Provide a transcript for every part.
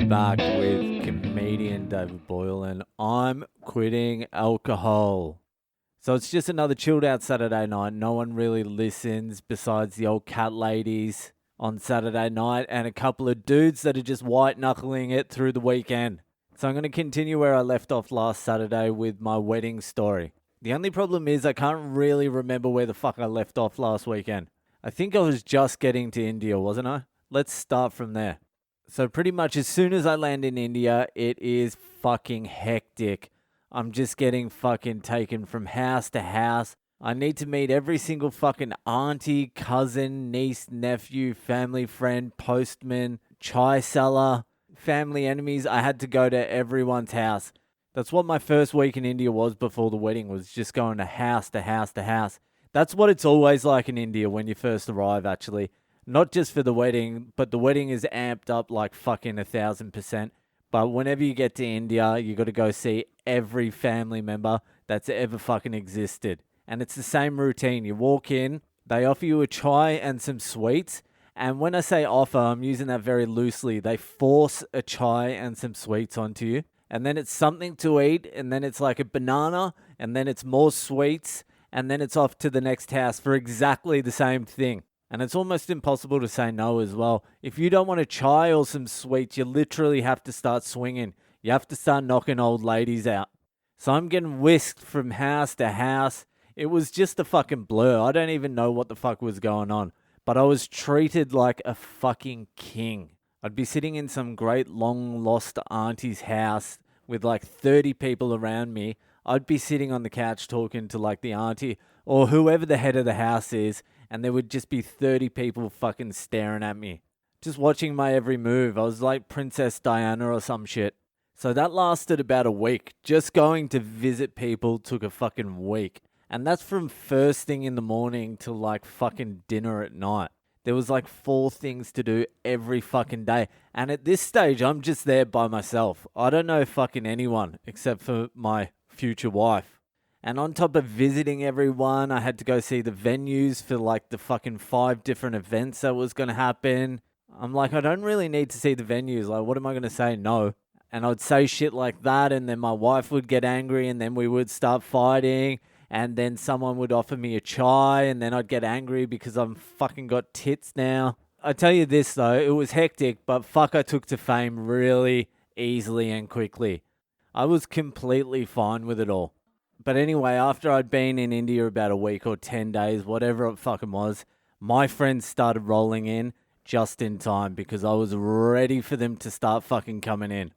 back with comedian David Boyle, and I'm quitting alcohol. So it's just another chilled out Saturday night. No one really listens besides the old cat ladies on Saturday night and a couple of dudes that are just white knuckling it through the weekend. So I'm going to continue where I left off last Saturday with my wedding story. The only problem is I can't really remember where the fuck I left off last weekend. I think I was just getting to India, wasn't I? Let's start from there. So pretty much as soon as I land in India, it is fucking hectic. I'm just getting fucking taken from house to house. I need to meet every single fucking auntie, cousin, niece, nephew, family friend, postman, chai seller, family enemies. I had to go to everyone's house. That's what my first week in India was before the wedding, was just going to house to house to house. That's what it's always like in India when you first arrive, actually. Not just for the wedding, but the wedding is amped up like fucking 1,000%. But whenever you get to India, you got to go see every family member that's ever fucking existed. And it's the same routine. You walk in, they offer you a chai and some sweets. And when I say offer, I'm using that very loosely. They force a chai and some sweets onto you. And then it's something to eat. And then it's like a banana. And then it's more sweets. And then it's off to the next house for exactly the same thing. And it's almost impossible to say no as well. If you don't want a chai or some sweets, you literally have to start swinging. You have to start knocking old ladies out. So I'm getting whisked from house to house. It was just a fucking blur. I don't even know what the fuck was going on. But I was treated like a fucking king. I'd be sitting in some great long lost auntie's house with like 30 people around me. I'd be sitting on the couch talking to like the auntie or whoever the head of the house is. And there would just be 30 people fucking staring at me. Just watching my every move. I was like Princess Diana or some shit. So that lasted about a week. Just going to visit people took a fucking week. And that's from first thing in the morning till like fucking dinner at night. There was like 4 things to do every fucking day. And at this stage, I'm just there by myself. I don't know fucking anyone except for my future wife. And on top of visiting everyone, I had to go see the venues for like the fucking 5 different events that was going to happen. I'm like, I don't really need to see the venues. Like, what am I going to say? No. And I'd say shit like that. And then my wife would get angry and then we would start fighting. And then someone would offer me a chai and then I'd get angry because I'm fucking got tits now. I tell you this though, it was hectic, but fuck, I took to fame really easily and quickly. I was completely fine with it all. But anyway, after I'd been in India about a week or 10 days, whatever it fucking was, my friends started rolling in just in time because I was ready for them to start fucking coming in.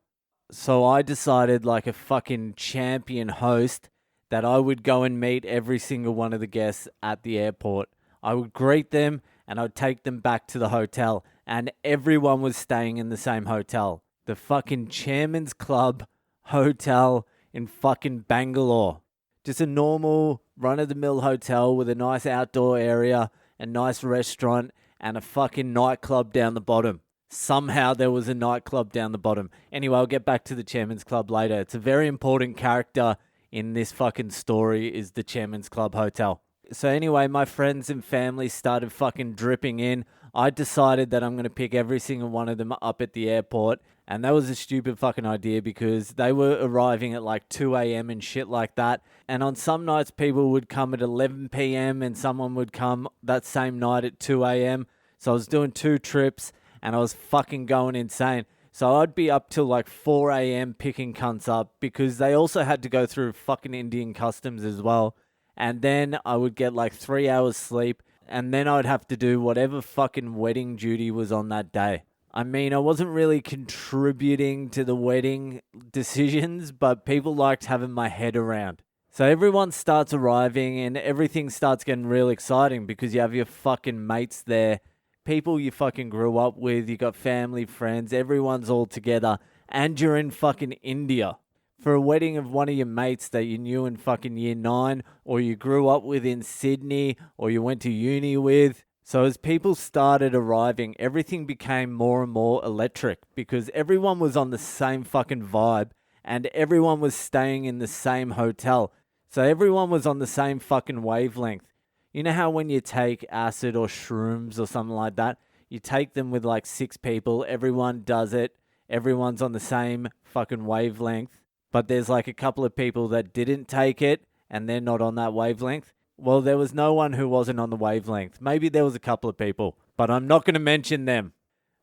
So I decided, like a fucking champion host, that I would go and meet every single one of the guests at the airport. I would greet them and I'd take them back to the hotel. And everyone was staying in the same hotel. The fucking Chairman's Club Hotel in fucking Bangalore. Just a normal run-of-the-mill hotel with a nice outdoor area, a nice restaurant, and a fucking nightclub down the bottom. Somehow there was a nightclub down the bottom. Anyway, I'll get back to the Chairman's Club later. It's a very important character in this fucking story is the Chairman's Club Hotel. So anyway, my friends and family started fucking dripping in. I decided that I'm going to pick every single one of them up at the airport. And that was a stupid fucking idea because they were arriving at like 2 a.m. and shit like that. And on some nights, people would come at 11 p.m. and someone would come that same night at 2 a.m. So I was doing 2 trips and I was fucking going insane. So I'd be up till like 4 a.m. picking cunts up because they also had to go through fucking Indian customs as well. And then I would get like 3 hours sleep. And then I'd have to do whatever fucking wedding duty was on that day. I mean, I wasn't really contributing to the wedding decisions, but people liked having my head around. So everyone starts arriving and everything starts getting real exciting because you have your fucking mates there, people you fucking grew up with, you got family, friends, everyone's all together, and you're in fucking India for a wedding of one of your mates that you knew in fucking year 9, or you grew up with in Sydney, or you went to uni with. So as people started arriving, everything became more and more electric because everyone was on the same fucking vibe and everyone was staying in the same hotel. So everyone was on the same fucking wavelength. You know how when you take acid or shrooms or something like that, you take them with like 6 people, everyone does it, everyone's on the same fucking wavelength, but there's like a couple of people that didn't take it and they're not on that wavelength. Well, there was no one who wasn't on the wavelength. Maybe there was a couple of people, but I'm not going to mention them.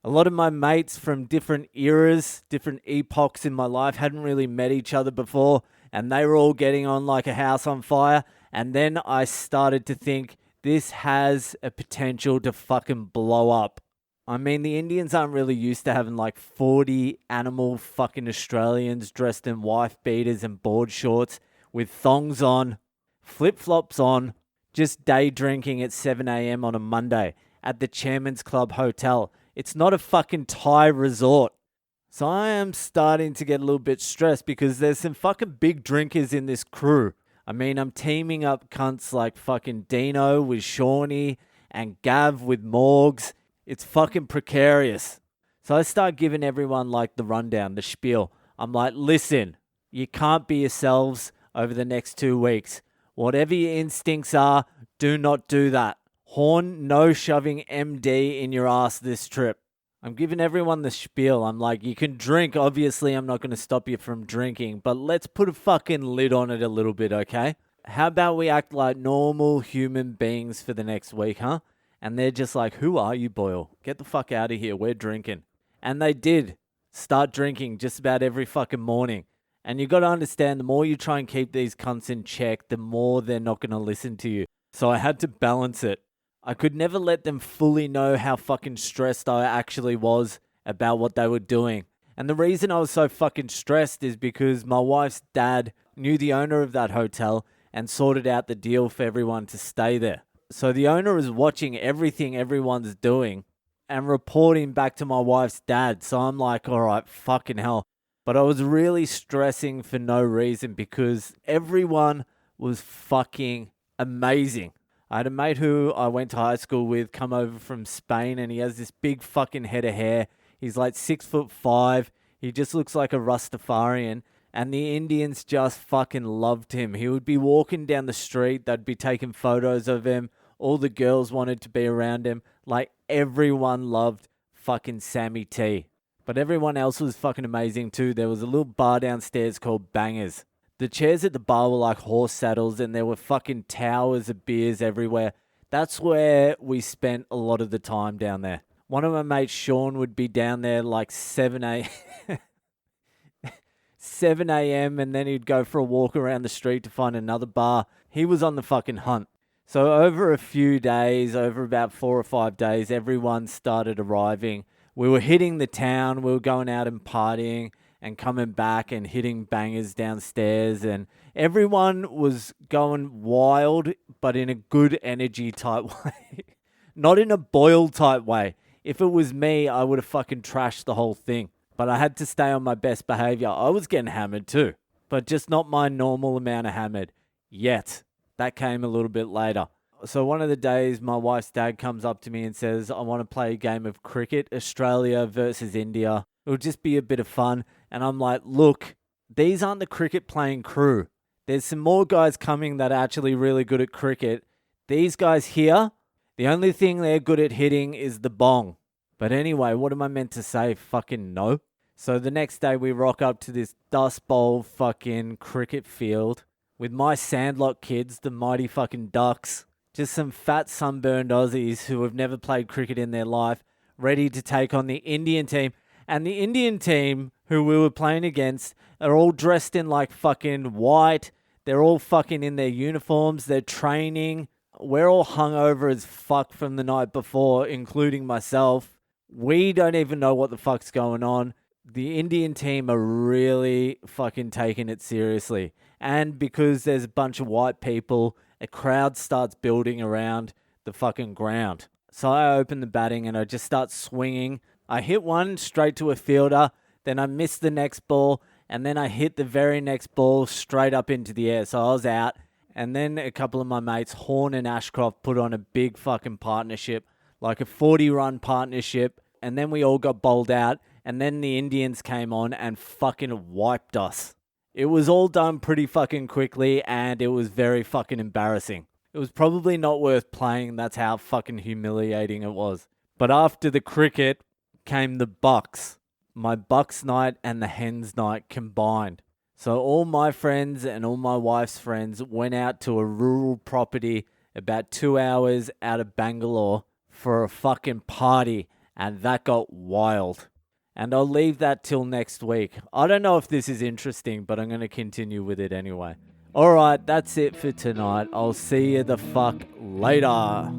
A lot of my mates from different eras, different epochs in my life hadn't really met each other before, and they were all getting on like a house on fire. And then I started to think, this has a potential to fucking blow up. I mean, the Indians aren't really used to having like 40 animal fucking Australians dressed in wife beaters and board shorts with thongs on, flip-flops on, just day drinking at 7 a.m. on a Monday at the Chairman's Club Hotel. It's not a fucking Thai resort. So I am starting to get a little bit stressed because there's some fucking big drinkers in this crew. I mean, I'm teaming up cunts like fucking Dino with Shawnee and Gav with Morgs. It's fucking precarious. So I start giving everyone like the rundown, the spiel. I'm like, listen, you can't be yourselves over the next 2 weeks. Whatever your instincts are, do not do that. Horn, no shoving MD in your ass this trip. I'm giving everyone the spiel. I'm like, you can drink. Obviously, I'm not going to stop you from drinking, but let's put a fucking lid on it a little bit, okay? How about we act like normal human beings for the next week, huh? And they're just like, who are you, Boyle? Get the fuck out of here. We're drinking. And they did start drinking just about every fucking morning. And you got to understand, the more you try and keep these cunts in check, the more they're not going to listen to you. So I had to balance it. I could never let them fully know how fucking stressed I actually was about what they were doing. And the reason I was so fucking stressed is because my wife's dad knew the owner of that hotel and sorted out the deal for everyone to stay there. So the owner is watching everything everyone's doing and reporting back to my wife's dad. So I'm like, all right, fucking hell. But I was really stressing for no reason because everyone was fucking amazing. I had a mate who I went to high school with come over from Spain, and he has this big fucking head of hair. He's like 6'5". He just looks like a Rastafarian. And the Indians just fucking loved him. He would be walking down the street. They'd be taking photos of him. All the girls wanted to be around him. Like, everyone loved fucking Sammy T. But everyone else was fucking amazing too. There was a little bar downstairs called Bangers. The chairs at the bar were like horse saddles, and there were fucking towers of beers everywhere. That's where we spent a lot of the time down there. One of my mates, Sean, would be down there like 7 a.m. and then he'd go for a walk around the street to find another bar. He was on the fucking hunt. So over a few days, over about 4 or 5 days, everyone started arriving. We were hitting the town. We were going out and partying and coming back and hitting bangers downstairs, and everyone was going wild, but in a good energy type way. Not in a Boyle type way. If it was me, I would have fucking trashed the whole thing. But I had to stay on my best behavior. I was getting hammered too, but just not my normal amount of hammered yet. That came a little bit later. So one of the days, my wife's dad comes up to me and says, I want to play a game of cricket, Australia versus India. It'll just be a bit of fun. And I'm like, look, these aren't the cricket playing crew. There's some more guys coming that are actually really good at cricket. These guys here, the only thing they're good at hitting is the bong. But anyway, what am I meant to say? Fucking no. So the next day we rock up to this Dust Bowl fucking cricket field with my Sandlot kids, the mighty fucking Ducks. Just some fat sunburned Aussies who have never played cricket in their life, ready to take on the Indian team. And the Indian team who we were playing against are all dressed in like fucking white. They're all fucking in their uniforms. They're training. We're all hungover as fuck from the night before, including myself. We don't even know what the fuck's going on. The Indian team are really fucking taking it seriously. And because there's a bunch of white people, a crowd starts building around the fucking ground. So I open the batting and I just start swinging. I hit one straight to a fielder, then I miss the next ball, and then I hit the very next ball straight up into the air. So I was out. And then a couple of my mates, Horn and Ashcroft, put on a big fucking partnership, like a 40-run partnership. And then we all got bowled out. And then the Indians came on and fucking wiped us. It was all done pretty fucking quickly, and it was very fucking embarrassing. It was probably not worth playing. That's how fucking humiliating it was. But after the cricket came the Bucks. my Bucks night and the Hens night combined. So all my friends and all my wife's friends went out to a rural property about 2 hours out of Bangalore for a fucking party, and that got wild. And I'll leave that till next week. I don't know if this is interesting, but I'm going to continue with it anyway. Alright, that's it for tonight. I'll see you the fuck later.